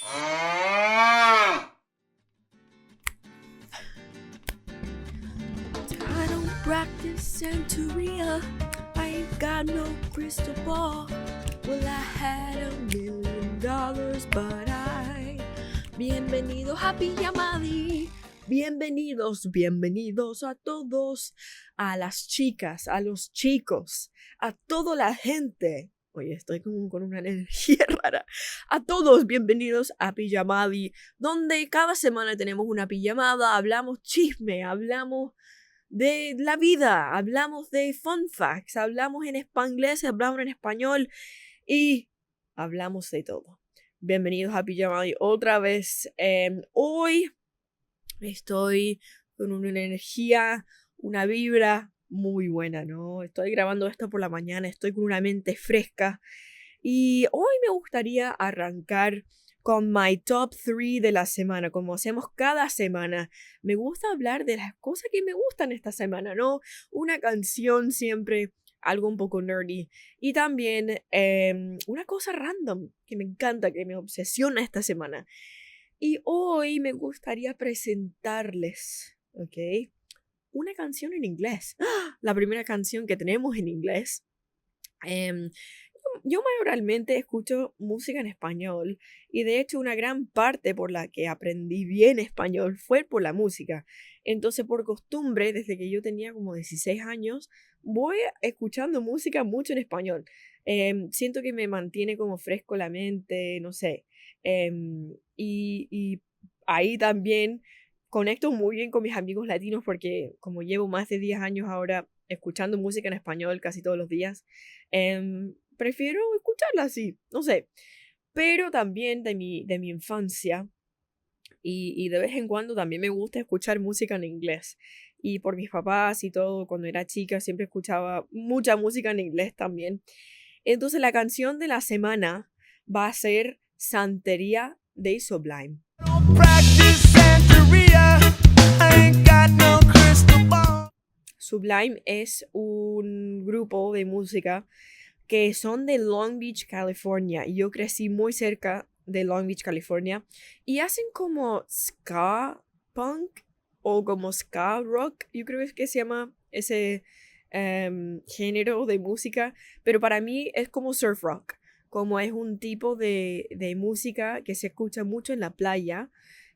I don't practice Santeria. I ain't got no crystal ball. Well, I had $1,000,000, but Bienvenidos a Pijamadi. Bienvenidos a todos, a las chicas, a los chicos, a toda la gente. Oye, estoy con una energía rara. A todos, bienvenidos a Pijamadi, donde cada semana tenemos una pijamada, hablamos chisme, hablamos de la vida, hablamos de fun facts, hablamos en spanglés, hablamos en español y hablamos de todo. Bienvenidos a Pijamadi otra vez. Hoy estoy con una energía, una vibra muy buena, ¿no? Estoy grabando esto por la mañana, estoy con una mente fresca y hoy me gustaría arrancar con my top 3 de la semana, como hacemos cada semana. Me gusta hablar de las cosas que me gustan esta semana, ¿no? Una canción siempre, algo un poco nerdy. Y también una cosa random que me encanta, que me obsesiona esta semana. Y hoy me gustaría presentarles, ¿ok? Una canción en inglés. ¡Ah! La primera canción que tenemos en inglés. Yo mayormente escucho música en español y de hecho una gran parte por la que aprendí bien español fue por la música. Entonces por costumbre, desde que yo tenía como 16 años, voy escuchando música mucho en español. Siento que me mantiene como fresco la mente, no sé. Y ahí también conecto muy bien con mis amigos latinos porque como llevo más de 10 años ahora escuchando música en español casi todos los días, prefiero escucharla así, no sé. Pero también de mi infancia y de vez en cuando también me gusta escuchar música en inglés. Y por mis papás y todo, cuando era chica siempre escuchaba mucha música en inglés también. Entonces la canción de la semana va a ser Santería de Sublime. Sublime es un grupo de música que son de Long Beach, California. Y yo crecí muy cerca de Long Beach, California. Y hacen como ska punk o como ska rock. Yo creo que se llama ese género de música. Pero para mí es como surf rock. Como es un tipo de música que se escucha mucho en la playa.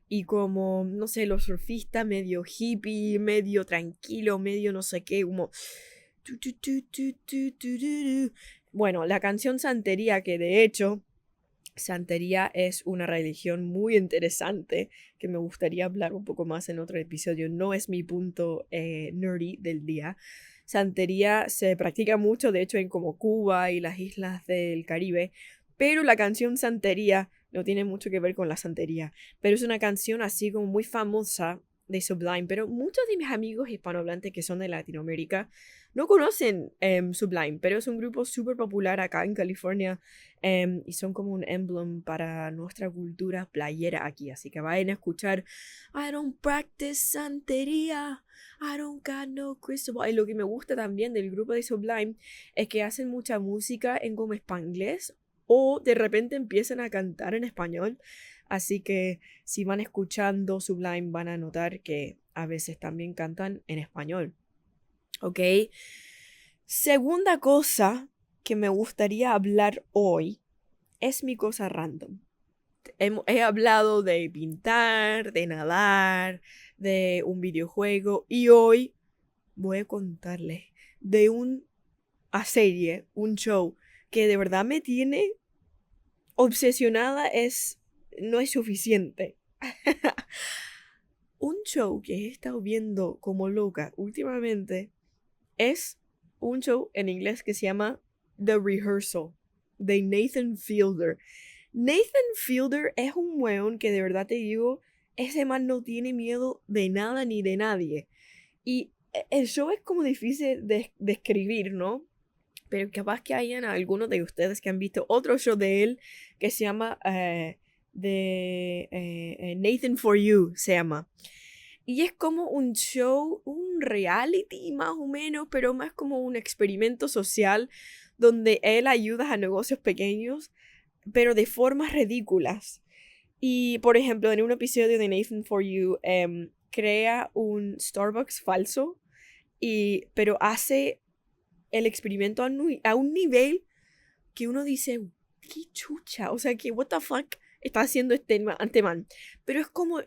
Y como, no sé, los surfistas medio hippie, medio tranquilo, medio no sé qué, como... Bueno, la canción Santería, que de hecho Santería es una religión muy interesante que me gustaría hablar un poco más en otro episodio. No es mi punto nerdy del día. Santería se practica mucho, de hecho, en como Cuba y las islas del Caribe. Pero la canción Santería no tiene mucho que ver con la santería. Pero es una canción así como muy famosa de Sublime. Pero muchos de mis amigos hispanohablantes que son de Latinoamérica no conocen Sublime. Pero es un grupo súper popular acá en California. Y son como un emblem para nuestra cultura playera aquí. Así que vayan a escuchar I don't practice santería. I don't got no crystal ball. Y lo que me gusta también del grupo de Sublime es que hacen mucha música en como spanglés o de repente empiezan a cantar en español. Así que si van escuchando Sublime van a notar que a veces también cantan en español. ¿Ok? Segunda cosa que me gustaría hablar hoy es mi cosa random. He hablado de pintar, de nadar, de un videojuego y hoy voy a contarles de una serie, un show que de verdad me tiene obsesionada, no es suficiente. Un show que he estado viendo como loca últimamente es un show en inglés que se llama The Rehearsal de Nathan Fielder. Nathan Fielder es un weón que de verdad te digo, ese man no tiene miedo de nada ni de nadie. Y el show es como difícil de escribir, ¿no? Pero capaz que hayan algunos de ustedes que han visto otro show de él que se llama Nathan For You, se llama. Y es como un show, un reality más o menos, pero más como un experimento social donde él ayuda a negocios pequeños, pero de formas ridículas. Y, por ejemplo, en un episodio de Nathan For You, crea un Starbucks falso, pero hace el experimento a un nivel que uno dice, qué chucha, o sea, que what the fuck está haciendo este man. Pero es como,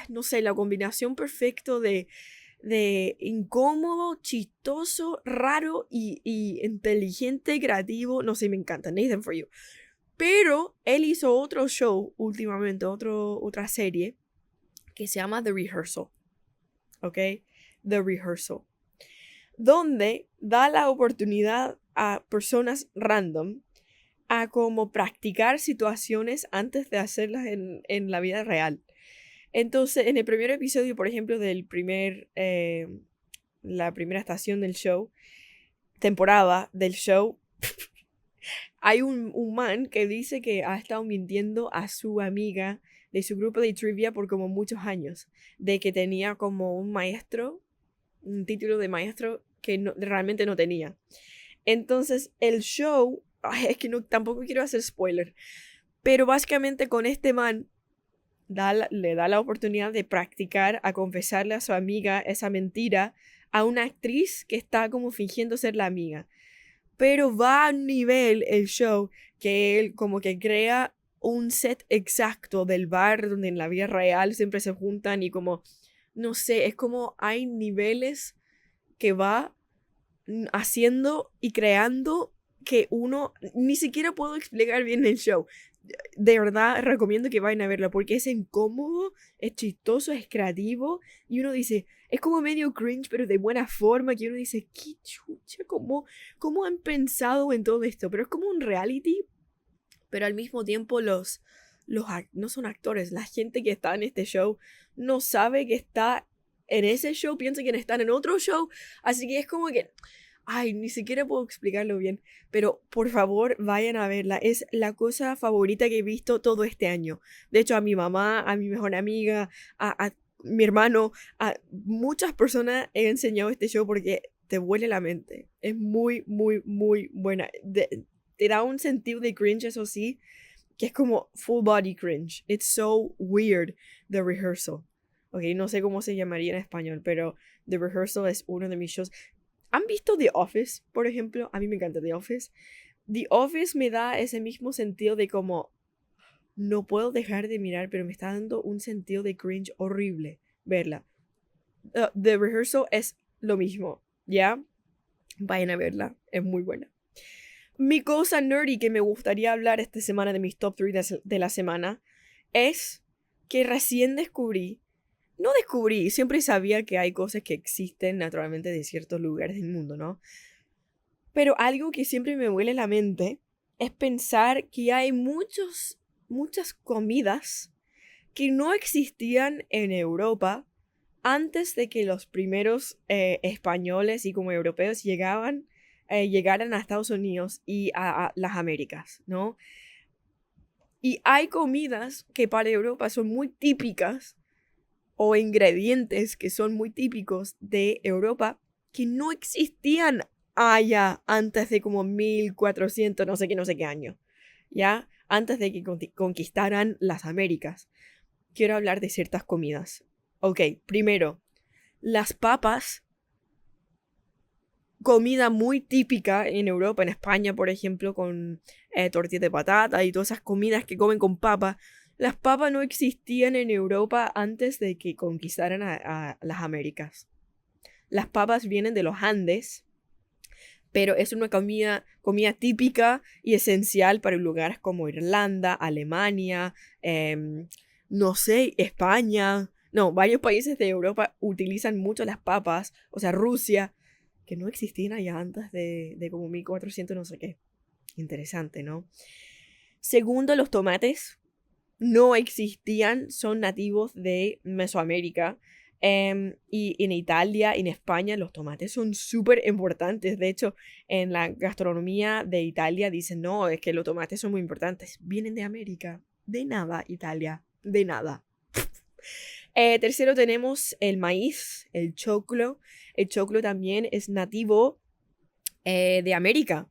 no sé, la combinación perfecta de incómodo, chistoso, raro y inteligente, creativo. No sé, me encanta, Nathan For You. Pero él hizo otro show últimamente, otra serie, que se llama The Rehearsal. ¿Ok? The Rehearsal. Donde da la oportunidad a personas random a como practicar situaciones antes de hacerlas en la vida real. Entonces, en el primer episodio, por ejemplo, la primera estación del show, temporada del show, hay un man que dice que ha estado mintiendo a su amiga de su grupo de trivia por como muchos años, de que tenía como un título de maestro que realmente no tenía. Entonces, el show, es que tampoco quiero hacer spoiler, pero básicamente con este man le da la oportunidad de practicar a confesarle a su amiga esa mentira a una actriz que está como fingiendo ser la amiga. Pero va a un nivel el show que él como que crea un set exacto del bar donde en la vida real siempre se juntan y como, no sé, es como hay niveles que va haciendo y creando que uno ni siquiera puedo explicar bien el show. De verdad recomiendo que vayan a verlo porque es incómodo, es chistoso, es creativo y uno dice, es como medio cringe pero de buena forma, que uno dice, qué chucha, cómo han pensado en todo esto, pero es como un reality, pero al mismo tiempo no son actores, la gente que está en este show no sabe que está en ese show, piensa que están en otro show, así que es como que, ay, ni siquiera puedo explicarlo bien, pero por favor vayan a verla, es la cosa favorita que he visto todo este año. De hecho, a mi mamá, a mi mejor amiga, a mi hermano, a muchas personas he enseñado este show porque te vuele la mente, es muy, muy, muy buena. Te da un sentido de cringe, eso sí, que es como full body cringe. It's so weird, The Rehearsal. Ok, no sé cómo se llamaría en español, pero The Rehearsal es uno de mis shows. ¿Han visto The Office, por ejemplo? A mí me encanta The Office. The Office me da ese mismo sentido de como no puedo dejar de mirar, pero me está dando un sentido de cringe horrible verla. The Rehearsal es lo mismo, ¿ya? Vayan a verla, es muy buena. Mi cosa nerdy que me gustaría hablar esta semana de mis top 3 de la semana es que recién siempre sabía que hay cosas que existen naturalmente de ciertos lugares del mundo, ¿no? Pero algo que siempre me huele la mente es pensar que hay muchas comidas que no existían en Europa antes de que los primeros españoles y como europeos llegaran a Estados Unidos y a las Américas, ¿no? Y hay comidas que para Europa son muy típicas o ingredientes que son muy típicos de Europa que no existían allá antes de como 1400, no sé qué año, ¿ya? Antes de que conquistaran las Américas. Quiero hablar de ciertas comidas. Ok, primero, las papas, comida muy típica en Europa, en España, por ejemplo, con tortillas de patata y todas esas comidas que comen con papa. Las papas no existían en Europa antes de que conquistaran a las Américas. Las papas vienen de los Andes, pero es una comida típica y esencial para lugares como Irlanda, Alemania, no sé, España. No, varios países de Europa utilizan mucho las papas, o sea, Rusia, que no existían allá antes de como 1400 no sé qué. Interesante, ¿no? Segundo, los tomates no existían, son nativos de Mesoamérica. Y en Italia, en España, los tomates son súper importantes. De hecho, en la gastronomía de Italia dicen, no, es que los tomates son muy importantes. Vienen de América. De nada, Italia. De nada. Tercero tenemos el maíz, el choclo. El choclo también es nativo de América.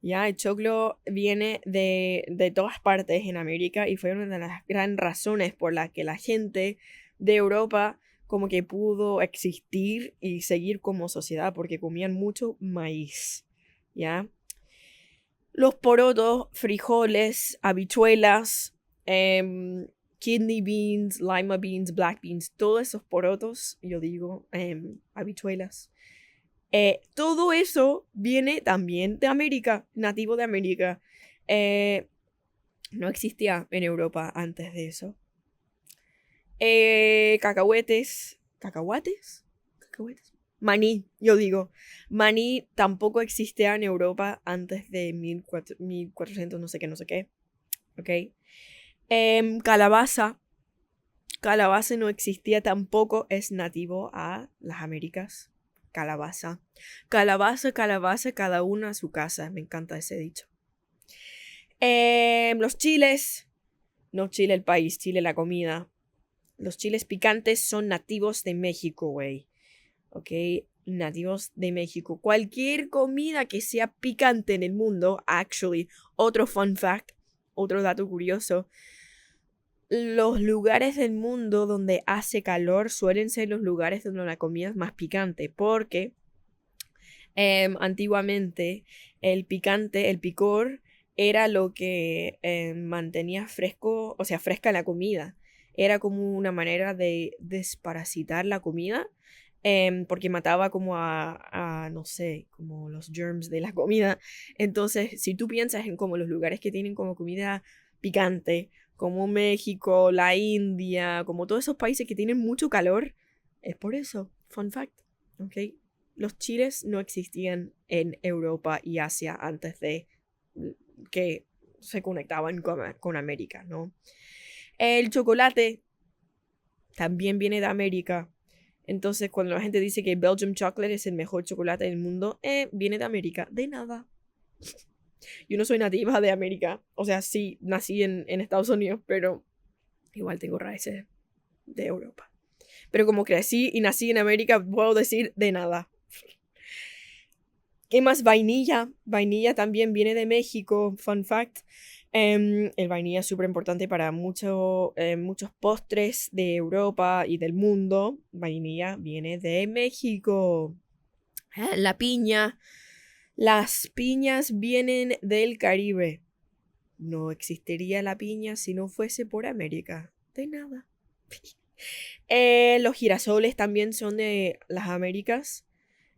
Ya, el choclo viene de todas partes en América y fue una de las grandes razones por las que la gente de Europa como que pudo existir y seguir como sociedad porque comían mucho maíz, ¿ya? Los porotos, frijoles, habichuelas, kidney beans, lima beans, black beans, todos esos porotos, yo digo, habichuelas. Todo eso viene también de América, nativo de América. No existía en Europa antes de eso. Cacahuetes. ¿Cacahuates? ¿Cacahuetes? Maní, yo digo. Maní tampoco existía en Europa antes de 1400, no sé qué, no sé qué. ¿Ok? Calabaza. Calabaza no existía tampoco, es nativo a las Américas. Calabaza. Calabaza, calabaza, cada uno a su casa. Me encanta ese dicho. Los chiles. No Chile el país, Chile la comida. Los chiles picantes son nativos de México, güey. ¿Ok? Nativos de México. Cualquier comida que sea picante en el mundo, actually, otro fun fact, otro dato curioso, los lugares del mundo donde hace calor suelen ser los lugares donde la comida es más picante, porque antiguamente el picante, el picor, era lo que mantenía fresco, o sea, fresca la comida. Era como una manera de desparasitar la comida, porque mataba como no sé, como los germs de la comida. Entonces, si tú piensas en como los lugares que tienen como comida picante, como México, la India, como todos esos países que tienen mucho calor, es por eso. Fun fact, ¿ok? Los chiles no existían en Europa y Asia antes de que se conectaban con América, ¿no? El chocolate también viene de América. Entonces, cuando la gente dice que Belgium Chocolate es el mejor chocolate del mundo, viene de América. De nada. Yo no soy nativa de América. O sea, sí, nací en Estados Unidos, pero igual tengo raíces de Europa. Pero como crecí y nací en América, puedo decir de nada. ¿Qué más? Vainilla. Vainilla también viene de México. Fun fact. El vainilla es súper importante para muchos postres de Europa y del mundo. Vainilla viene de México. La piña. Las piñas vienen del Caribe. No existiría la piña si no fuese por América. De nada. Los girasoles también son de las Américas.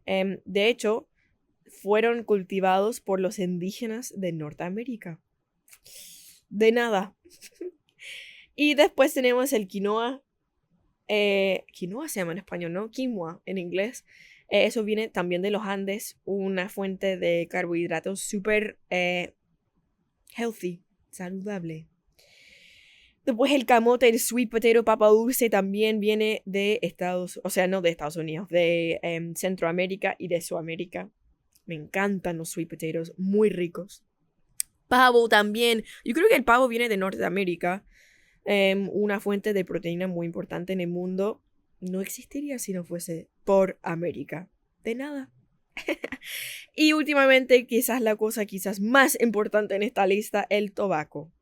De hecho, fueron cultivados por los indígenas de Norteamérica. De nada. Y después tenemos el quinoa. Quinoa se llama en español, ¿no? Quinoa en inglés. Eso viene también de los Andes, una fuente de carbohidratos súper healthy, saludable. Después el camote, el sweet potato, papa dulce también viene de no de Estados Unidos, de Centroamérica y de Sudamérica. Me encantan los sweet potatoes, muy ricos. Pavo también. Yo creo que el pavo viene de Norteamérica. Una fuente de proteína muy importante en el mundo. No existiría si no fuese por América. De nada. Y últimamente, quizás la cosa quizás más importante en esta lista, el tabaco.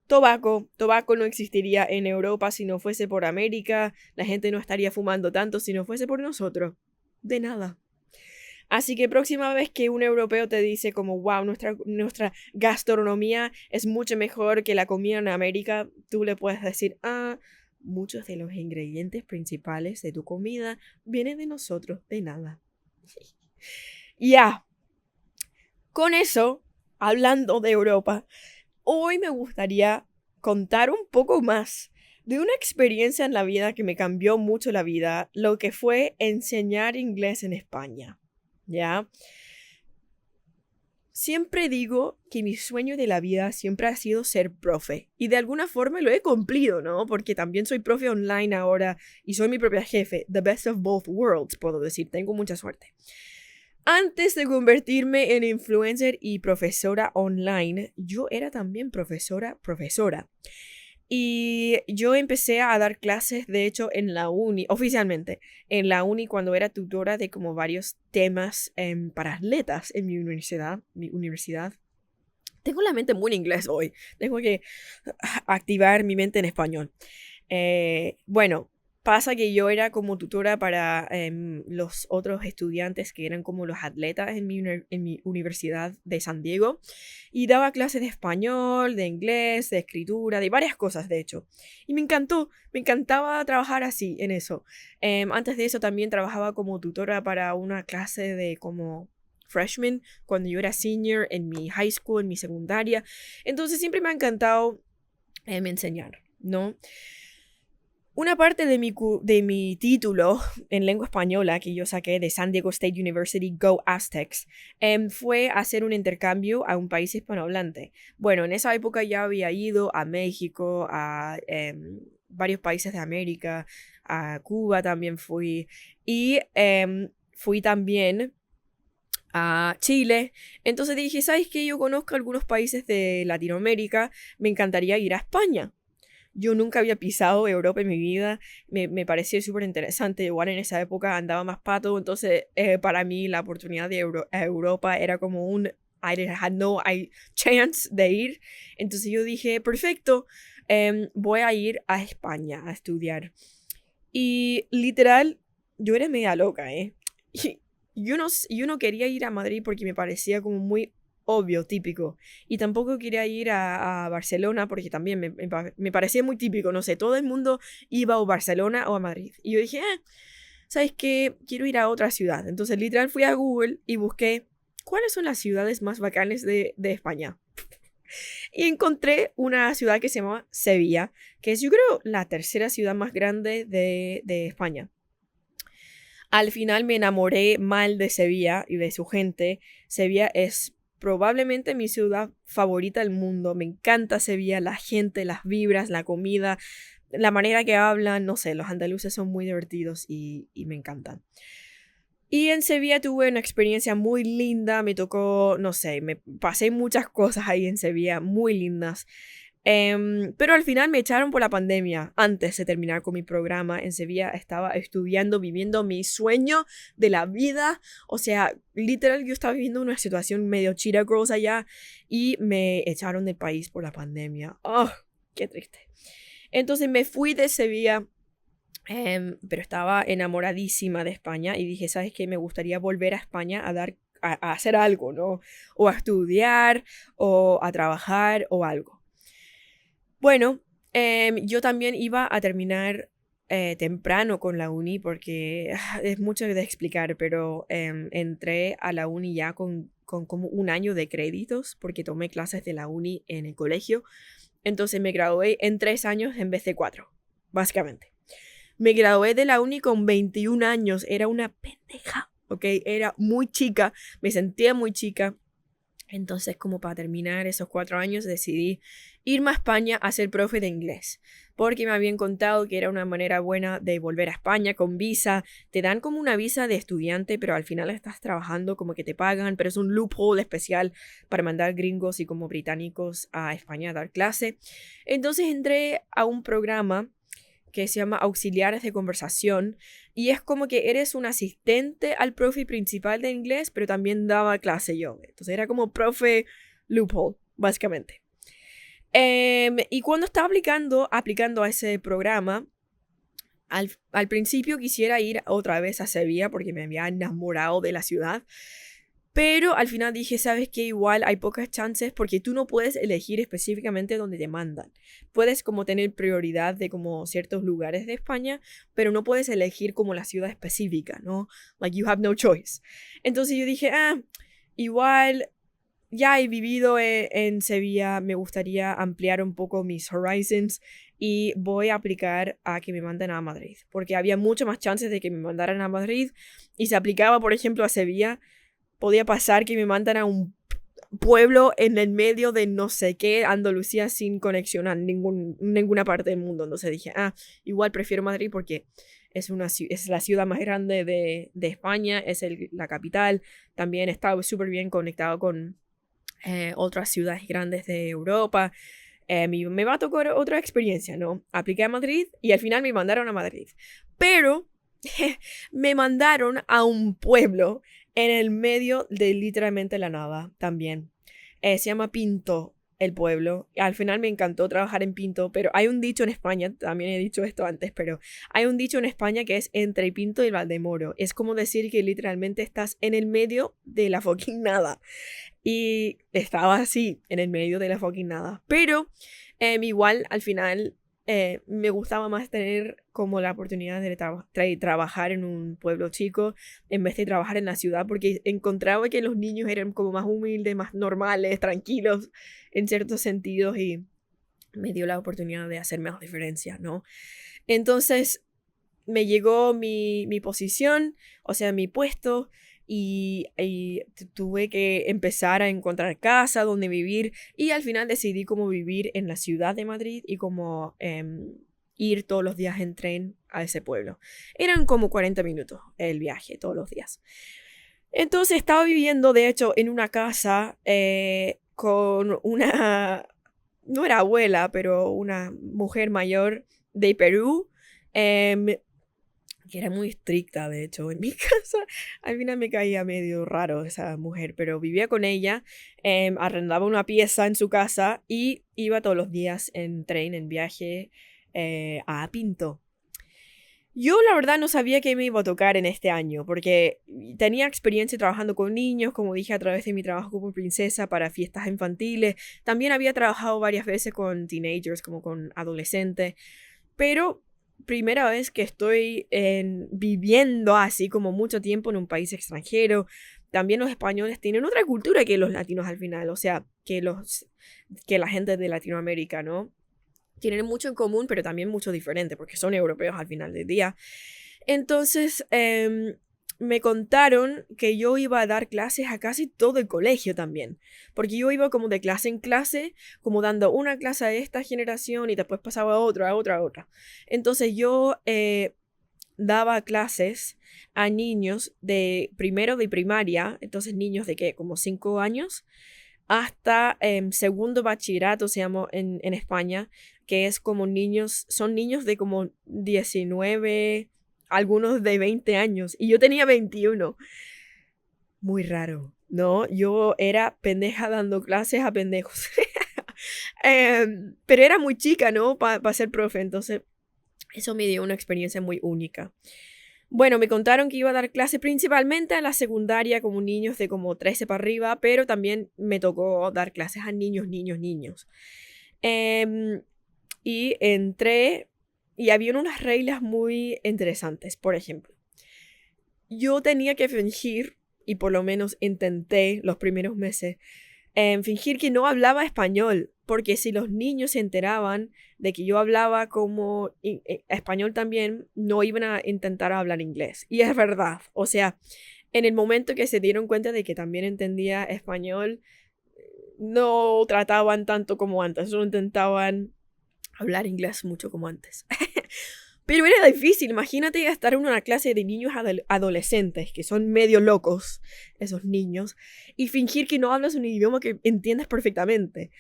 Tabaco no existiría en Europa si no fuese por América. La gente no estaría fumando tanto si no fuese por nosotros. De nada. Así que próxima vez que un europeo te dice como, wow, nuestra gastronomía es mucho mejor que la comida en América, tú le puedes decir, muchos de los ingredientes principales de tu comida vienen de nosotros, de nada. Ya, con eso, hablando de Europa, hoy me gustaría contar un poco más de una experiencia en la vida que me cambió mucho la vida, lo que fue enseñar inglés en España. ¿Ya? Siempre digo que mi sueño de la vida siempre ha sido ser profe. Y de alguna forma lo he cumplido, ¿no? Porque también soy profe online ahora y soy mi propia jefe. The best of both worlds, puedo decir. Tengo mucha suerte. Antes de convertirme en influencer y profesora online, yo era también profesora. Y yo empecé a dar clases, de hecho, en la uni, oficialmente, en la uni cuando era tutora de como varios temas para atletas en mi universidad. Tengo la mente muy en inglés hoy. Tengo que activar mi mente en español. Bueno, pasa que yo era como tutora para los otros estudiantes que eran como los atletas en mi universidad de San Diego y daba clases de español, de inglés, de escritura, de varias cosas, de hecho. Y me encantó, me encantaba trabajar así en eso. Antes de eso también trabajaba como tutora para una clase de como freshman cuando yo era senior en mi high school, en mi secundaria. Entonces siempre me ha encantado enseñar, ¿no? Una parte de mi título en lengua española que yo saqué de San Diego State University Go Aztecs fue hacer un intercambio a un país hispanohablante. Bueno, en esa época ya había ido a México, a varios países de América, a Cuba también fui y fui también a Chile. Entonces dije, ¿sabes qué? Yo conozco algunos países de Latinoamérica, me encantaría ir a España. Yo nunca había pisado Europa en mi vida, me pareció súper interesante, igual en esa época andaba más pato, entonces para mí la oportunidad de a Europa era como un, had no chance de ir, entonces yo dije, perfecto, voy a ir a España a estudiar. Y literal, yo era media loca, ¿eh? Y yo no quería ir a Madrid porque me parecía como muy obvio, típico. Y tampoco quería ir a Barcelona porque también me parecía muy típico. No sé, todo el mundo iba a Barcelona o a Madrid. Y yo dije, ¿sabes qué? Quiero ir a otra ciudad. Entonces, literal, fui a Google y busqué cuáles son las ciudades más bacanas de España. Y encontré una ciudad que se llama Sevilla, que es yo creo la tercera ciudad más grande de España. Al final me enamoré mal de Sevilla y de su gente. Sevilla es probablemente mi ciudad favorita del mundo. Me encanta Sevilla, la gente, las vibras, la comida, la manera que hablan. No sé, los andaluces son muy divertidos y me encantan. Y en Sevilla tuve una experiencia muy linda, me tocó, no sé, me pasé muchas cosas ahí en Sevilla, muy lindas. Pero al final me echaron por la pandemia. Antes de terminar con mi programa en Sevilla, estaba estudiando, viviendo mi sueño de la vida. O sea, literal, yo estaba viviendo una situación medio cheetah girls allá y me echaron del país por la pandemia. ¡Oh, qué triste! Entonces me fui de Sevilla. Pero estaba enamoradísima de España y dije, ¿sabes qué? Me gustaría volver a España a hacer algo, ¿no? O a estudiar, o a trabajar, o algo. Bueno, yo también iba a terminar temprano con la uni porque es mucho de explicar, pero entré a la uni ya con como un año de créditos porque tomé clases de la uni en el colegio. Entonces me gradué en 3 años en vez de 4, básicamente. Me gradué de la uni con 21 años, era una pendeja, ¿ok? Era muy chica, me sentía muy chica. Entonces, como para terminar esos 4 años, decidí irme a España a ser profe de inglés, porque me habían contado que era una manera buena de volver a España con visa. Te dan como una visa de estudiante, pero al final estás trabajando, como que te pagan, pero es un loophole especial para mandar gringos y como británicos a España a dar clase. Entonces entré a un programa que se llama Auxiliares de Conversación y es como que eres un asistente al profe principal de inglés, pero también daba clase yo. Entonces era como profe loophole, básicamente. Y cuando estaba aplicando a ese programa, al principio quisiera ir otra vez a Sevilla porque me había enamorado de la ciudad. Pero al final dije, ¿sabes qué? Igual hay pocas chances porque tú no puedes elegir específicamente dónde te mandan. Puedes como tener prioridad de como ciertos lugares de España, pero no puedes elegir como la ciudad específica, ¿no? Like you have no choice. Entonces yo dije, igual ya he vivido en Sevilla, me gustaría ampliar un poco mis horizons y voy a aplicar a que me manden a Madrid, porque había mucho más chances de que me mandaran a Madrid y si aplicaba, por ejemplo, a Sevilla podía pasar que me mandan a un pueblo en el medio de no sé qué, Andalucía, sin conexión a ninguna parte del mundo. Entonces dije, igual prefiero Madrid porque es la ciudad más grande de España, es la capital. También está súper bien conectado con otras ciudades grandes de Europa. me va a tocar otra experiencia, ¿no? Apliqué a Madrid y al final me mandaron a Madrid. Pero me mandaron a un pueblo en el medio de literalmente la nada también. Se llama Pinto el pueblo. Al final me encantó trabajar en Pinto, pero hay un dicho en España, también he dicho esto antes, pero hay un dicho en España que es entre Pinto y Valdemoro. Es como decir que literalmente estás en el medio de la fucking nada. Y estaba así, en el medio de la fucking nada. Pero igual al final me gustaba más tener como la oportunidad de trabajar en un pueblo chico en vez de trabajar en la ciudad, porque encontraba que los niños eran como más humildes, más normales, tranquilos en ciertos sentidos y me dio la oportunidad de hacer más diferencias, ¿no? Entonces me llegó mi posición, o sea, mi puesto. Y tuve que empezar a encontrar casa donde vivir y al final decidí cómo vivir en la ciudad de Madrid y cómo ir todos los días en tren a ese pueblo. Eran como 40 minutos el viaje todos los días. Entonces estaba viviendo, de hecho, en una casa con una, no era abuela, pero una mujer mayor de Perú. em, que era muy estricta, de hecho, en mi casa. Al final me caía medio raro esa mujer, pero vivía con ella, arrendaba una pieza en su casa y iba todos los días en tren, en viaje a Pinto. Yo la verdad no sabía qué me iba a tocar en este año, porque tenía experiencia trabajando con niños, como dije, a través de mi trabajo como princesa para fiestas infantiles. También había trabajado varias veces con teenagers, como con adolescentes, pero primera vez que estoy viviendo así como mucho tiempo en un país extranjero. También los españoles tienen otra cultura que los latinos al final, o sea, que la gente de Latinoamérica, ¿no? Tienen mucho en común, pero también mucho diferente, porque son europeos al final del día. Entonces, me contaron que yo iba a dar clases a casi todo el colegio también, porque yo iba como de clase en clase, como dando una clase a esta generación y después pasaba a otra, a otra, a otra. Entonces yo daba clases a niños de primero de primaria, entonces niños de qué, como 5 años, hasta segundo bachillerato, se llama en España, que es como niños, son niños de como 19, algunos de 20 años, y yo tenía 21. Muy raro, ¿no? Yo era pendeja dando clases a pendejos. Pero era muy chica, ¿no? Para ser profe, entonces eso me dio una experiencia muy única. Bueno, me contaron que iba a dar clase principalmente a la secundaria como niños de como 13 para arriba, pero también me tocó dar clases a niños, niños, niños. Y entré y había unas reglas muy interesantes. Por ejemplo, yo tenía que fingir, y por lo menos intenté los primeros meses, fingir que no hablaba español, porque si los niños se enteraban de que yo hablaba como español también, no iban a intentar hablar inglés. Y es verdad, o sea, en el momento que se dieron cuenta de que también entendía español, no trataban tanto como antes, solo intentaban hablar inglés mucho como antes. Pero era difícil, imagínate estar en una clase de niños adolescentes, que son medio locos, esos niños, y fingir que no hablas un idioma que entiendes perfectamente.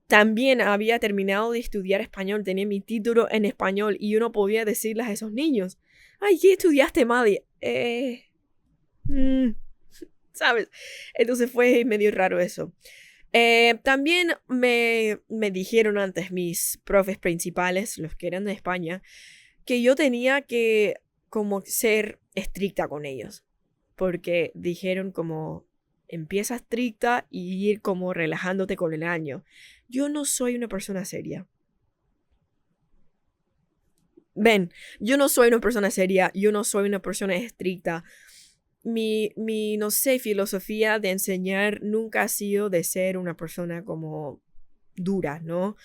También había terminado de estudiar español, tenía mi título en español, y yo no podía decirles a esos niños, ay, ¿qué estudiaste, Maddie? ¿Sabes? Entonces fue medio raro eso. También me dijeron antes mis profes principales, los que eran de España, que yo tenía que como ser estricta con ellos, porque dijeron como empieza estricta y ir como relajándote con el año. Yo no soy una persona seria. Ven, yo no soy una persona seria, yo no soy una persona estricta. No sé, filosofía de enseñar nunca ha sido de ser una persona como dura, ¿no?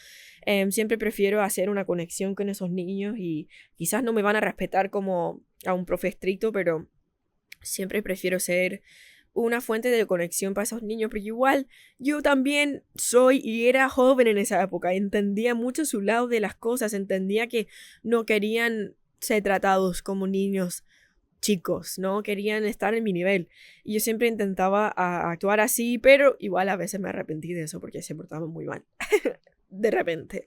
Siempre prefiero hacer una conexión con esos niños y quizás no me van a respetar como a un profe estricto, pero siempre prefiero ser una fuente de conexión para esos niños, porque igual yo también soy y era joven en esa época, entendía mucho su lado de las cosas, entendía que no querían ser tratados como niños chicos, ¿no? Querían estar en mi nivel. Y yo siempre intentaba actuar así, pero igual a veces me arrepentí de eso porque se portaban muy mal. de repente.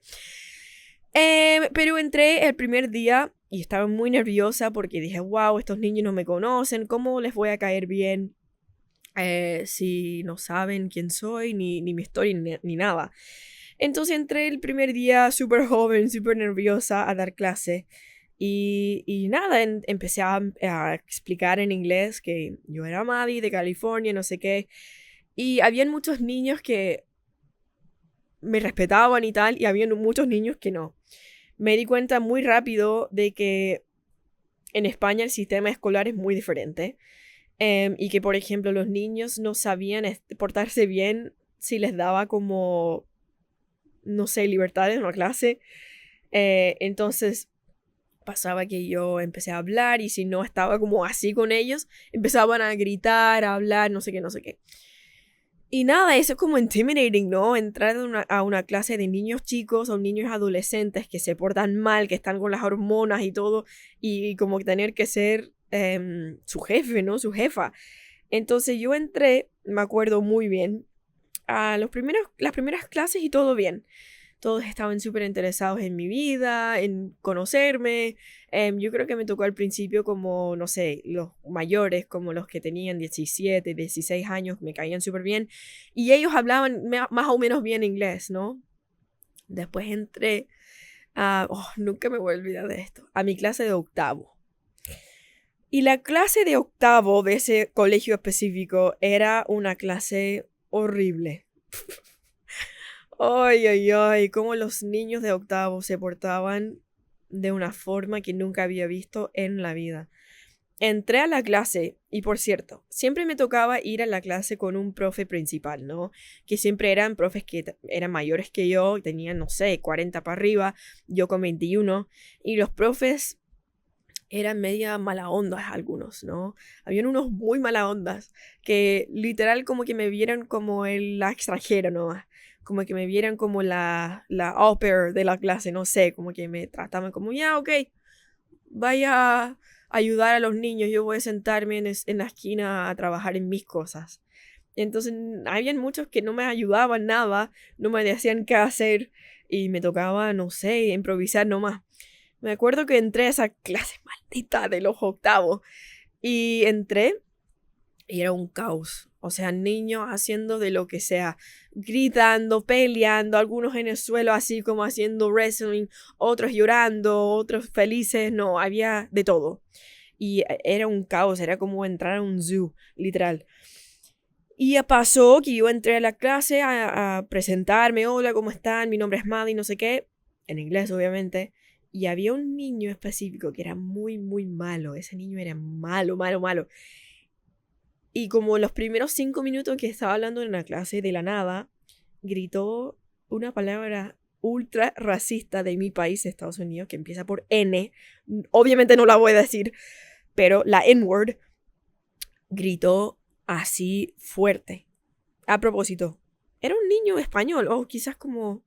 Pero entré el primer día y estaba muy nerviosa porque dije, wow, estos niños no me conocen, ¿cómo les voy a caer bien si no saben quién soy, ni mi historia, ni nada? Entonces entré el primer día súper joven, súper nerviosa a dar clase. Y nada, empecé a explicar en inglés que yo era Maddie de California, no sé qué. Y habían muchos niños que me respetaban y tal, y habían muchos niños que no. Me di cuenta muy rápido de que en España el sistema escolar es muy diferente. Y que, por ejemplo, los niños no sabían portarse bien si les daba como, no sé, libertad en una clase. Entonces pasaba que yo empecé a hablar y si no estaba como así con ellos, empezaban a gritar, a hablar, no sé qué, no sé qué. Y nada, eso es como intimidating, ¿no? Entrar a una clase de niños chicos o niños adolescentes que se portan mal, que están con las hormonas y todo, y como tener que ser su jefe, ¿no? Su jefa. Entonces yo entré, me acuerdo muy bien, a las primeras clases y todo bien. Todos estaban súper interesados en mi vida, en conocerme. Yo creo que me tocó al principio como, no sé, los mayores, como los que tenían 17, 16 años, me caían súper bien. Y ellos hablaban más o menos bien inglés, ¿no? Después entré a, nunca me voy a olvidar de esto, a mi clase de octavo. Y la clase de octavo de ese colegio específico era una clase horrible. Ay, ay, ay, cómo los niños de octavo se portaban de una forma que nunca había visto en la vida. Entré a la clase y, por cierto, siempre me tocaba ir a la clase con un profe principal, ¿no? Que siempre eran profes que eran mayores que yo, tenían, no sé, 40 para arriba, yo con 21, y los profes eran media mala onda algunos, ¿no? Habían unos muy mala ondas que literal como que me vieran como la extranjera, ¿no? Como que me vieran como la au pair de la clase, no sé, como que me trataban como, ya, ok, vaya a ayudar a los niños, yo voy a sentarme en la esquina a trabajar en mis cosas. Entonces, habían muchos que no me ayudaban nada, no me decían qué hacer y me tocaba, no sé, improvisar nomás. Me acuerdo que entré a esa clase maldita de los octavos y entré y era un caos. O sea, niños haciendo de lo que sea, gritando, peleando, algunos en el suelo así como haciendo wrestling, otros llorando, otros felices, no, había de todo. Y era un caos, era como entrar a un zoo, literal. Y pasó que yo entré a la clase a presentarme, hola, ¿cómo están? Mi nombre es Maddie, no sé qué, en inglés obviamente. Y había un niño específico que era muy, muy malo. Ese niño era malo, malo, malo. Y como los primeros 5 minutos que estaba hablando en la clase, de la nada, gritó una palabra ultra racista de mi país, Estados Unidos, que empieza por N. Obviamente no la voy a decir, pero la N-word gritó así fuerte. A propósito, era un niño español, o quizás como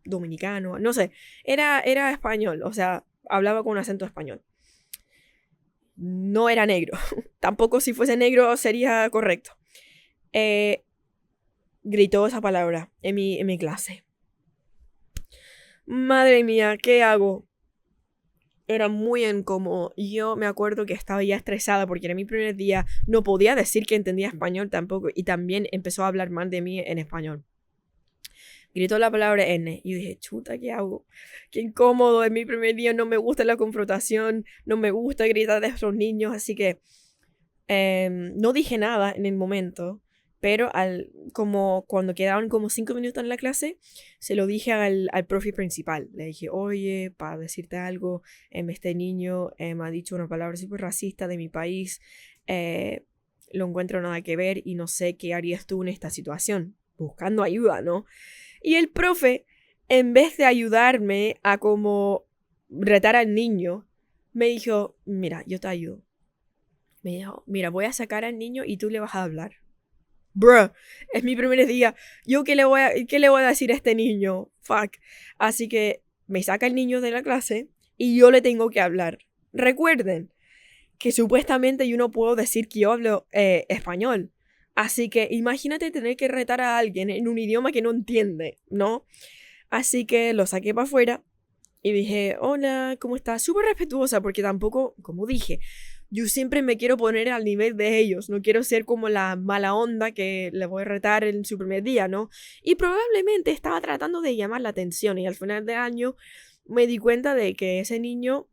dominicano, no sé. Era español, o sea, hablaba con un acento español. No era negro. Tampoco si fuese negro sería correcto. Gritó esa palabra en mi clase. Madre mía, ¿qué hago? Era muy incómodo. Yo me acuerdo que estaba ya estresada porque era mi primer día. No podía decir que entendía español tampoco. Y también empezó a hablar mal de mí en español. Gritó la palabra N. Y yo dije, chuta, ¿qué hago? Qué incómodo. Es mi primer día. No me gusta la confrontación. No me gusta gritar de esos niños. Así que no dije nada en el momento. Pero como cuando quedaban como 5 minutos en la clase, se lo dije al profe principal. Le dije, oye, para decirte algo, este niño me ha dicho una palabra súper racista de mi país. Lo encuentro nada que ver y no sé qué harías tú en esta situación. Buscando ayuda, ¿no? Y el profe, en vez de ayudarme a como retar al niño, me dijo, mira, yo te ayudo. Me dijo, mira, voy a sacar al niño y tú le vas a hablar. Bruh, es mi primer día. ¿Yo qué le voy a decir a este niño? Fuck. Así que me saca el niño de la clase y yo le tengo que hablar. Recuerden que supuestamente yo no puedo decir que yo hablo español. Así que imagínate tener que retar a alguien en un idioma que no entiende, ¿no? Así que lo saqué para afuera y dije, hola, ¿cómo estás? Súper respetuosa porque tampoco, como dije, yo siempre me quiero poner al nivel de ellos. No quiero ser como la mala onda que le voy a retar en su primer día, ¿no? Y probablemente estaba tratando de llamar la atención y al final de año me di cuenta de que ese niño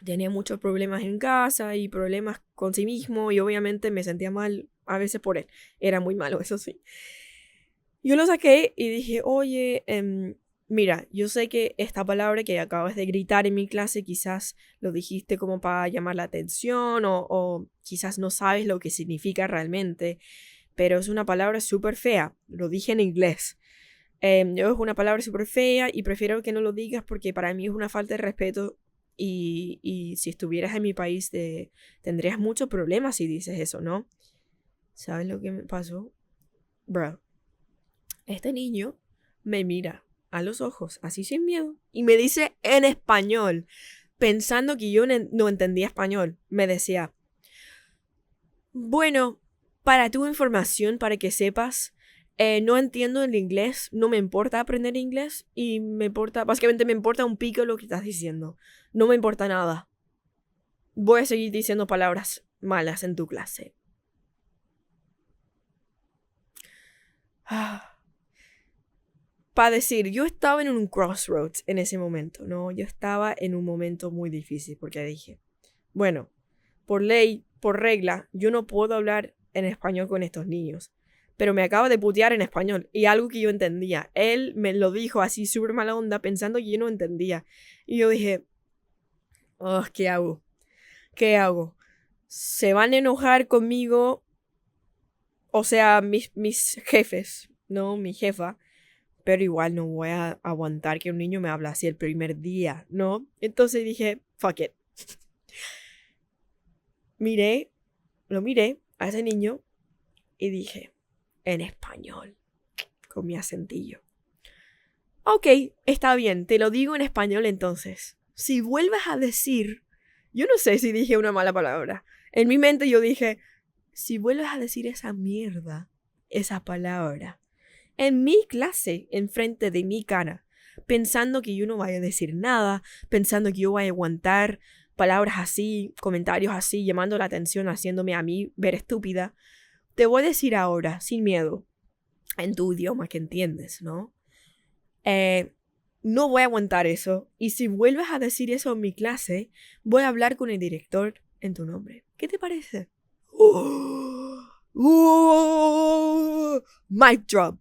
tenía muchos problemas en casa y problemas con sí mismo y obviamente me sentía mal a veces por él. Era muy malo, eso sí. Yo lo saqué y dije, oye, mira, yo sé que esta palabra que acabas de gritar en mi clase quizás lo dijiste como para llamar la atención o quizás no sabes lo que significa realmente, pero es una palabra súper fea. Lo dije en inglés. Yo es una palabra súper fea y prefiero que no lo digas porque para mí es una falta de respeto y si estuvieras en mi país tendrías muchos problemas si dices eso, ¿no? ¿Sabes lo que me pasó? Bro, este niño me mira a los ojos, así sin miedo, y me dice en español, pensando que yo no entendía español. Me decía, bueno, para tu información, para que sepas, no entiendo el inglés, no me importa aprender inglés y básicamente me importa un pico lo que estás diciendo. No me importa nada. Voy a seguir diciendo palabras malas en tu clase. Para decir, yo estaba en un crossroads en ese momento, ¿no? Yo estaba en un momento muy difícil porque dije, bueno, por ley, por regla, yo no puedo hablar en español con estos niños. Pero me acaba de putear en español y algo que yo entendía. Él me lo dijo así súper mala onda pensando que yo no entendía. Y yo dije, oh, ¿qué hago? ¿Qué hago? ¿Se van a enojar conmigo? O sea, mis jefes, ¿no? Mi jefa. Pero igual no voy a aguantar que un niño me hable así el primer día, ¿no? Entonces dije, fuck it. Lo miré a ese niño y dije, en español, con mi acentillo. Ok, está bien, te lo digo en español entonces. Si vuelves a decir, yo no sé si dije una mala palabra. En mi mente yo dije, si vuelves a decir esa mierda, esa palabra, en mi clase, enfrente de mi cara, pensando que yo no vaya a decir nada, pensando que yo voy a aguantar palabras así, comentarios así, llamando la atención, haciéndome a mí ver estúpida, te voy a decir ahora, sin miedo, en tu idioma que entiendes, ¿no? No voy a aguantar eso. Y si vuelves a decir eso en mi clase, voy a hablar con el director en tu nombre. ¿Qué te parece? Mic drop.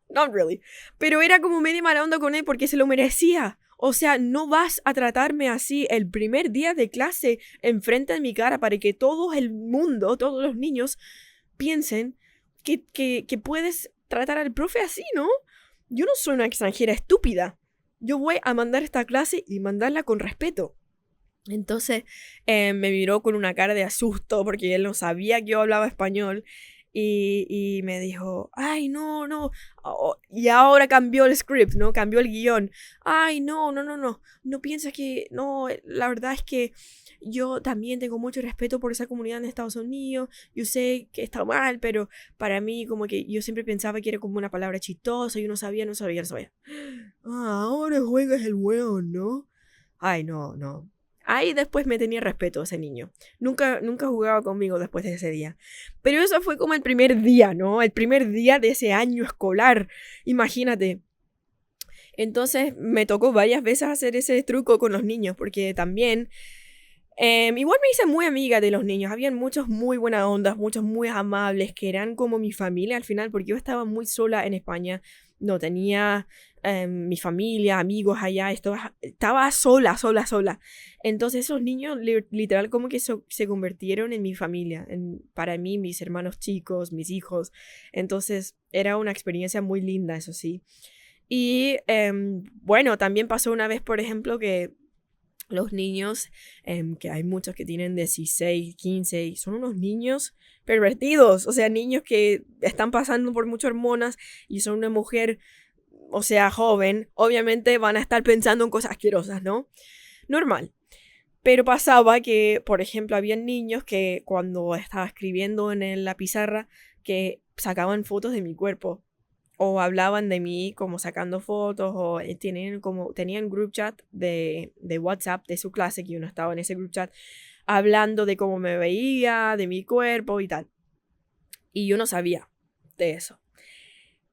Not really. Pero era como medio mala onda con él porque se lo merecía. O sea, no vas a tratarme así el primer día de clase enfrente de mi cara para que todo el mundo, todos los niños, piensen que puedes tratar al profe así, ¿no? Yo no soy una extranjera estúpida. Yo voy a mandar esta clase y mandarla con respeto. Entonces me miró con una cara de asusto porque él no sabía que yo hablaba español y me dijo, ay, no, no. Y ahora cambió el script, ¿no? Cambió el guión. Ay, no, no, no, no. No piensas que, no, la verdad es que yo también tengo mucho respeto por esa comunidad en Estados Unidos. Yo sé que está mal, pero para mí como que yo siempre pensaba que era como una palabra chistosa y uno sabía, no sabía, no sabía. Ah, ahora juegas el hueón, ¿no? Ay, no, no. Ahí después me tenía respeto a ese niño. Nunca jugaba conmigo después de ese día. Pero eso fue como el primer día, ¿no? El primer día de ese año escolar. Imagínate. Entonces me tocó varias veces hacer ese truco con los niños, porque también igual me hice muy amiga de los niños. Habían muchos muy buenas ondas, muchos muy amables, que eran como mi familia al final, porque yo estaba muy sola en España. No tenía mi familia, amigos allá. Estaba sola, sola, sola. Entonces esos niños literal como que se convirtieron en mi familia. Para mí, mis hermanos chicos, mis hijos. Entonces era una experiencia muy linda, eso sí. Y bueno, también pasó una vez, por ejemplo, que los niños, que hay muchos que tienen 16, 15, y son unos niños pervertidos, o sea, niños que están pasando por muchas hormonas y son una mujer, o sea, joven, obviamente van a estar pensando en cosas asquerosas, ¿no? Normal. Pero pasaba que, por ejemplo, había niños que cuando estaba escribiendo en la pizarra, que sacaban fotos de mi cuerpo. o hablaban de mí como sacando fotos o tenían group chat de WhatsApp de su clase, que uno estaba en ese group chat hablando de cómo me veía, de mi cuerpo y tal. Y yo no sabía de eso.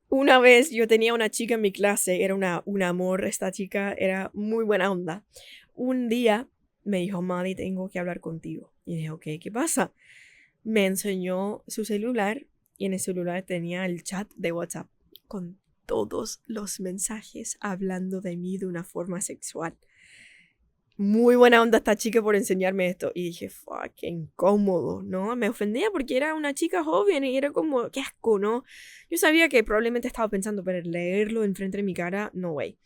Una vez yo tenía una chica en mi clase, era un amor, esta chica era muy buena onda. Un día me dijo, Maddie, tengo que hablar contigo. Y dije, ok, ¿qué pasa? Me enseñó su celular y en el celular tenía el chat de WhatsApp con todos los mensajes hablando de mí de una forma sexual. Muy buena onda esta chica por enseñarme esto. Y dije, fuck, qué incómodo, ¿no? Me ofendía porque era una chica joven y era como, qué asco, ¿no? Yo sabía que probablemente estaba pensando, pero leerlo enfrente de mi cara, no way.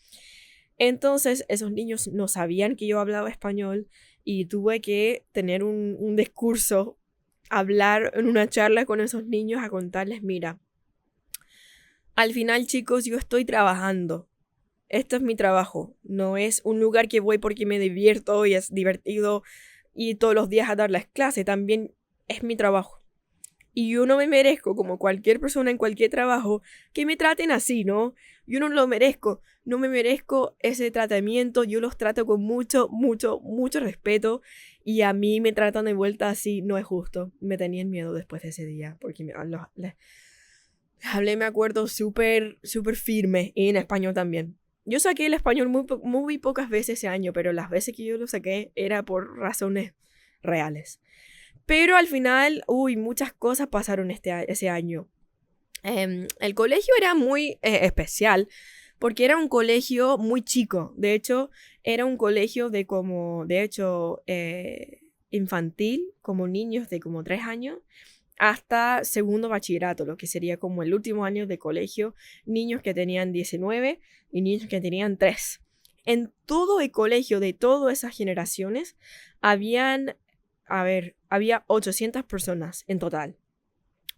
Entonces, esos niños no sabían que yo hablaba español y tuve que tener un discurso, hablar en una charla con esos niños a contarles, mira, al final, chicos, yo estoy trabajando. Esto es mi trabajo, no es un lugar que voy porque me divierto y es divertido y todos los días a dar las clases, también es mi trabajo. Y yo no me merezco, como cualquier persona en cualquier trabajo, que me traten así, ¿no? Yo no lo merezco, no me merezco ese tratamiento, yo los trato con mucho, mucho, mucho respeto y a mí me tratan de vuelta así, no es justo. Me tenían miedo después de ese día, porque les hablé, me acuerdo, súper, súper firme y en español también. Yo saqué el español muy pocas veces ese año, pero las veces que yo lo saqué era por razones reales. Pero al final, muchas cosas pasaron ese año. El colegio era muy especial porque era un colegio muy chico. De hecho, era un colegio infantil, como niños de como 3 años, hasta segundo bachillerato, lo que sería como el último año de colegio, niños que tenían 19 y niños que tenían 3. En todo el colegio de todas esas generaciones había 800 personas en total.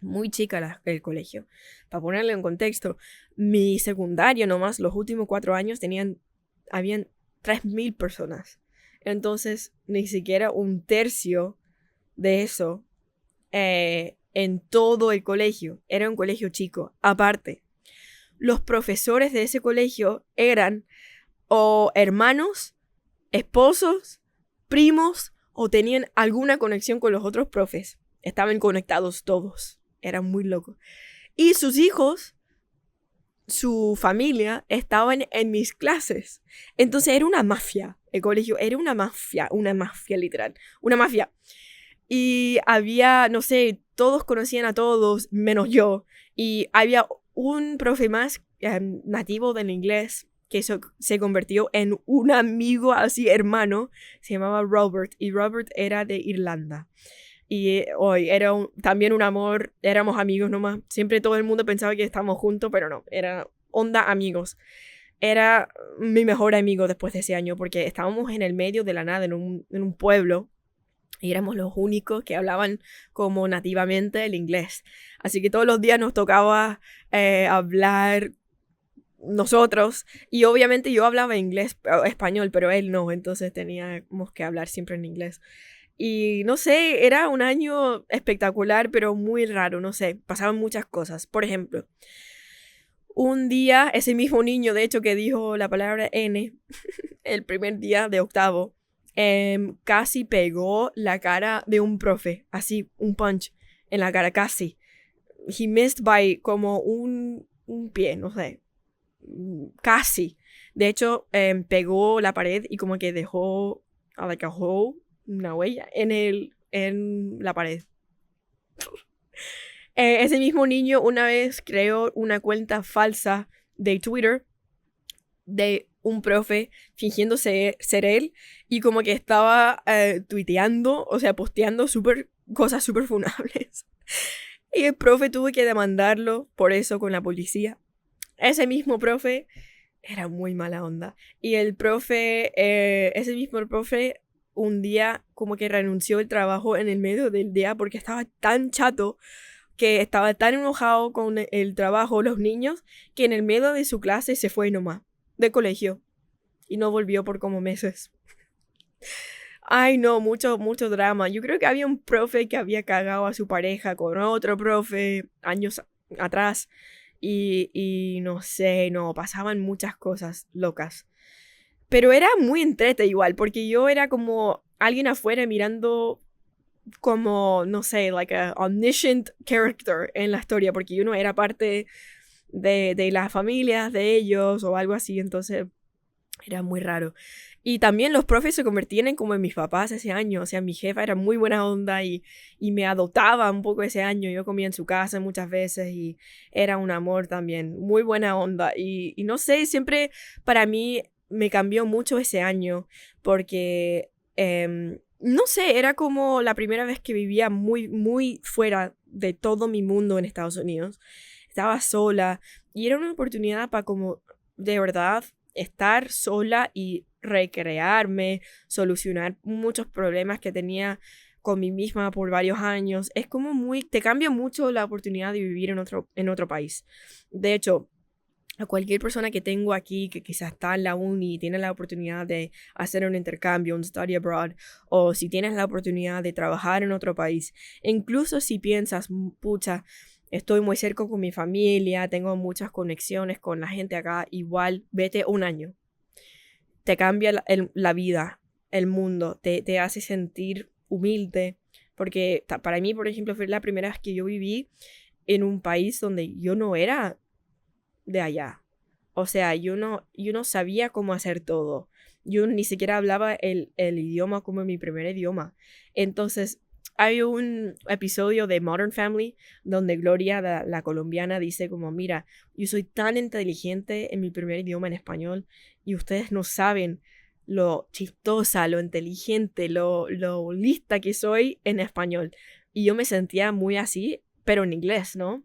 Muy chica el colegio. Para ponerle en contexto, mi secundario nomás, los últimos 4 años habían 3000 personas. Entonces, ni siquiera un tercio de eso en todo el colegio. Era un colegio chico. Aparte, los profesores de ese colegio eran o hermanos, esposos, primos o tenían alguna conexión con los otros profes. Estaban conectados todos. Era muy loco. Y sus hijos, su familia, estaban en mis clases. Entonces era una mafia. El colegio era una mafia literal. Una mafia. Y había, no sé, todos conocían a todos, menos yo. Y había un profe más nativo del inglés que se convirtió en un amigo así hermano. Se llamaba Robert. Y Robert era de Irlanda. Y hoy era también un amor. Éramos amigos nomás. Siempre todo el mundo pensaba que estábamos juntos, pero no. Era onda amigos. Era mi mejor amigo después de ese año porque estábamos en el medio de la nada, en un pueblo. Y éramos los únicos que hablaban como nativamente el inglés. Así que todos los días nos tocaba hablar nosotros. Y obviamente yo hablaba español, pero él no. Entonces teníamos que hablar siempre en inglés. Y no sé, era un año espectacular, pero muy raro. No sé, pasaban muchas cosas. Por ejemplo, un día, ese mismo niño, de hecho, que dijo la palabra N el primer día de octavo, casi pegó la cara de un profe, así, un punch en la cara, casi. He missed by como un pie, no sé, casi. De hecho, pegó la pared y como que dejó like a hole, una huella, en la pared. Ese mismo niño una vez creó una cuenta falsa de Twitter de un profe fingiendo ser él y como que estaba tuiteando, o sea, posteando cosas súper funables. Y el profe tuvo que demandarlo por eso con la policía. Ese mismo profe era muy mala onda. Y ese mismo profe un día como que renunció el trabajo en el medio del día porque estaba tan chato, que estaba tan enojado con el trabajo, los niños, que en el medio de su clase se fue nomás de colegio y no volvió por como meses. Ay, no, mucho, mucho drama. Yo creo que había un profe que había cagado a su pareja con otro profe años atrás y no sé, no, pasaban muchas cosas locas. Pero era muy entrete igual, porque yo era como alguien afuera mirando como, no sé, like a omniscient character en la historia, porque yo no era parte de las familias de ellos o algo así, entonces era muy raro. Y también los profes se convertían en como en mis papás ese año. O sea, mi jefa era muy buena onda y me adoptaba un poco ese año. Yo comía en su casa muchas veces y era un amor también. Muy buena onda. Y no sé, siempre para mí me cambió mucho ese año porque, no sé, era como la primera vez que vivía muy, muy fuera de todo mi mundo en Estados Unidos. Estaba sola y era una oportunidad para como de verdad estar sola y recrearme, solucionar muchos problemas que tenía con mí misma por varios años. Es como muy, te cambia mucho la oportunidad de vivir en otro país. De hecho, a cualquier persona que tengo aquí que quizás está en la uni y tiene la oportunidad de hacer un intercambio, un study abroad, o si tienes la oportunidad de trabajar en otro país, e incluso si piensas, pucha, estoy muy cerca con mi familia, tengo muchas conexiones con la gente acá, igual vete un año. Te cambia la vida, el mundo, te hace sentir humilde, porque para mí, por ejemplo, fue la primera vez que yo viví en un país donde yo no era de allá. O sea, yo no sabía cómo hacer todo. Yo ni siquiera hablaba el idioma como mi primer idioma. Entonces, hay un episodio de Modern Family donde Gloria, la colombiana, dice como, mira, yo soy tan inteligente en mi primer idioma en español y ustedes no saben lo chistosa, lo inteligente, lo lista que soy en español. Y yo me sentía muy así, pero en inglés, ¿no?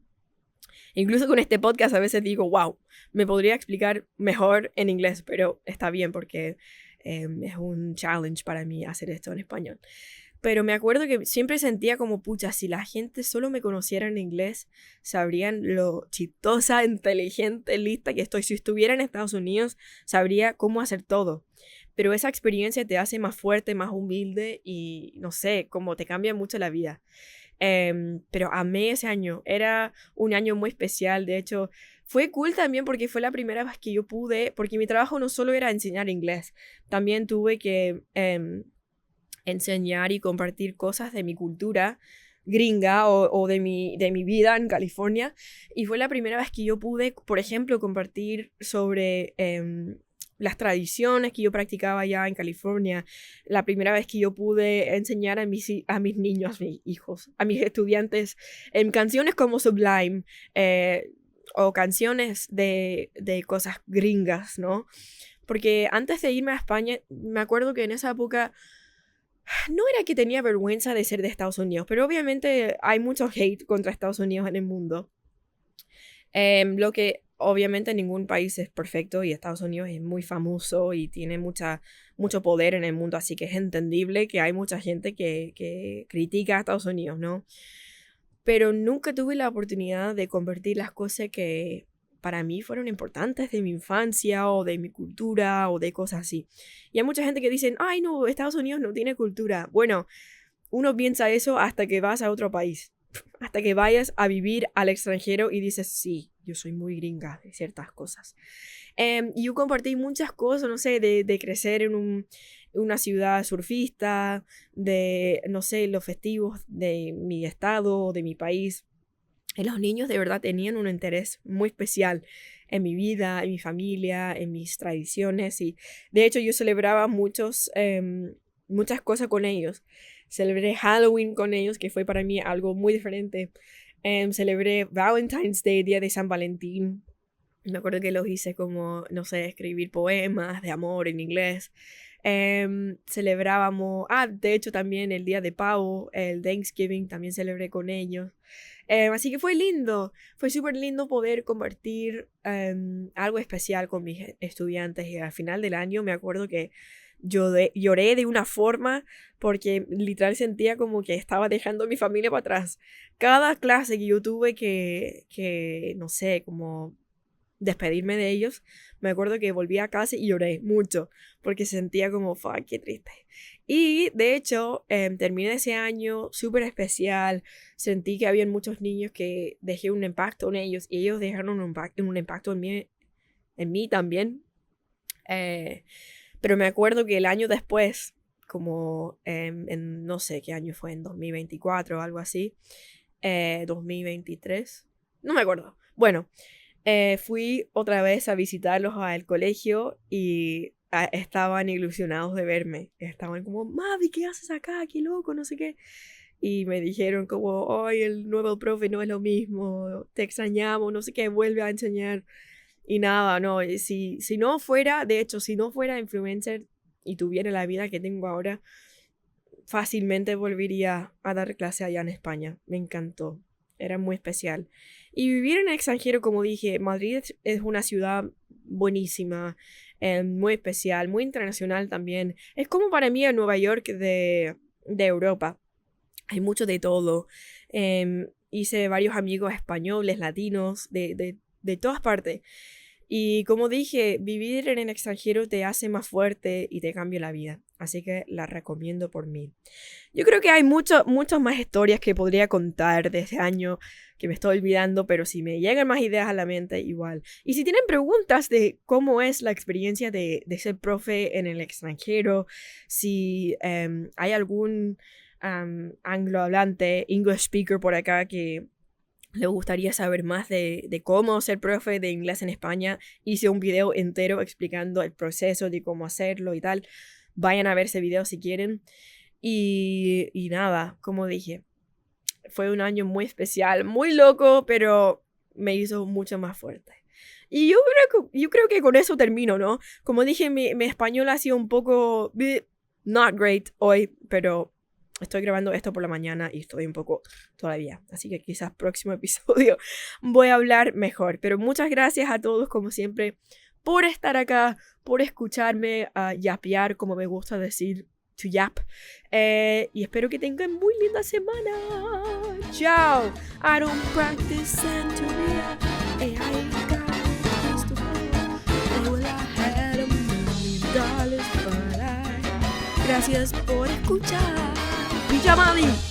Incluso con este podcast a veces digo, wow, me podría explicar mejor en inglés, pero está bien porque es un challenge para mí hacer esto en español. Pero me acuerdo que siempre sentía como, pucha, si la gente solo me conociera en inglés, sabrían lo chistosa, inteligente, lista que estoy. Si estuviera en Estados Unidos, sabría cómo hacer todo. Pero esa experiencia te hace más fuerte, más humilde y, no sé, como te cambia mucho la vida. Pero amé ese año, era un año muy especial, de hecho fue cool también porque fue la primera vez que yo pude, porque mi trabajo no solo era enseñar inglés, también tuve que enseñar y compartir cosas de mi cultura gringa o de mi vida en California y fue la primera vez que yo pude, por ejemplo, compartir sobre las tradiciones que yo practicaba allá en California, la primera vez que yo pude enseñar a mis niños, a mis hijos, a mis estudiantes, en canciones como Sublime o canciones de cosas gringas, ¿no? Porque antes de irme a España, me acuerdo que en esa época no era que tenía vergüenza de ser de Estados Unidos, pero obviamente hay mucho hate contra Estados Unidos en el mundo. Lo que obviamente ningún país es perfecto y Estados Unidos es muy famoso y tiene mucho poder en el mundo, así que es entendible que hay mucha gente que critica a Estados Unidos, ¿no? Pero nunca tuve la oportunidad de convertir las cosas que para mí fueron importantes de mi infancia o de mi cultura o de cosas así. Y hay mucha gente que dice, ay no, Estados Unidos no tiene cultura. Bueno, uno piensa eso hasta que vas a otro país, hasta que vayas a vivir al extranjero y dices, sí, yo soy muy gringa de ciertas cosas. Y yo compartí muchas cosas, no sé, de crecer en una ciudad surfista, de, no sé, los festivos de mi estado, de mi país. Y los niños de verdad tenían un interés muy especial en mi vida, en mi familia, en mis tradiciones. Y de hecho yo celebraba muchas cosas con ellos. Celebré Halloween con ellos, que fue para mí algo muy diferente. Celebré Valentine's Day, Día de San Valentín. Me acuerdo que los hice como, no sé, escribir poemas de amor en inglés. Celebrábamos, de hecho también el Día de Pavo, el Thanksgiving, también celebré con ellos. Así que fue lindo, fue súper lindo poder compartir algo especial con mis estudiantes y al final del año me acuerdo que lloré de una forma porque literal sentía como que estaba dejando a mi familia para atrás. Cada clase que yo tuve que no sé, como despedirme de ellos, me acuerdo que volví a casa y lloré mucho porque sentía como, fuck, qué triste. Y de hecho, terminé ese año súper especial, sentí que habían muchos niños que dejé un impacto en ellos y ellos dejaron un impacto en mí también. Pero me acuerdo que el año después, como en no sé qué año fue, en 2024 o algo así, 2023, no me acuerdo. Bueno, fui otra vez a visitarlos al colegio y estaban ilusionados de verme. Estaban como, Mavi, ¿qué haces acá? ¡Qué loco! No sé qué. Y me dijeron como, ay, el nuevo profe no es lo mismo, te extrañamos, no sé qué, vuelve a enseñar. Y nada, no, si no fuera, de hecho, si no fuera influencer y tuviera la vida que tengo ahora, fácilmente volvería a dar clase allá en España. Me encantó, era muy especial. Y vivir en el extranjero, como dije, Madrid es una ciudad buenísima, muy especial, muy internacional también. Es como para mí el Nueva York de Europa. Hay mucho de todo. Hice varios amigos españoles, latinos, de todas partes. Y como dije, vivir en el extranjero te hace más fuerte y te cambia la vida. Así que la recomiendo por mí. Yo creo que hay muchas más historias que podría contar de ese año que me estoy olvidando, pero si me llegan más ideas a la mente, igual. Y si tienen preguntas de cómo es la experiencia de ser profe en el extranjero, si hay algún anglohablante, English speaker por acá que le gustaría saber más de cómo ser profe de inglés en España, hice un video entero explicando el proceso de cómo hacerlo y tal. Vayan a ver ese video si quieren. Y nada, como dije, fue un año muy especial, muy loco, pero me hizo mucho más fuerte. Y yo creo que con eso termino, ¿no? Como dije, mi español ha sido un poco not great hoy, pero estoy grabando esto por la mañana y estoy un poco todavía. Así que quizás próximo episodio voy a hablar mejor. Pero muchas gracias a todos, como siempre, por estar acá, por escucharme yapear, como me gusta decir, to yap. Y espero que tengan muy linda semana. Chao. I don't practice Santería. I got this to fall. Well, I had $1 million, but gracias por escuchar. Pijamadi.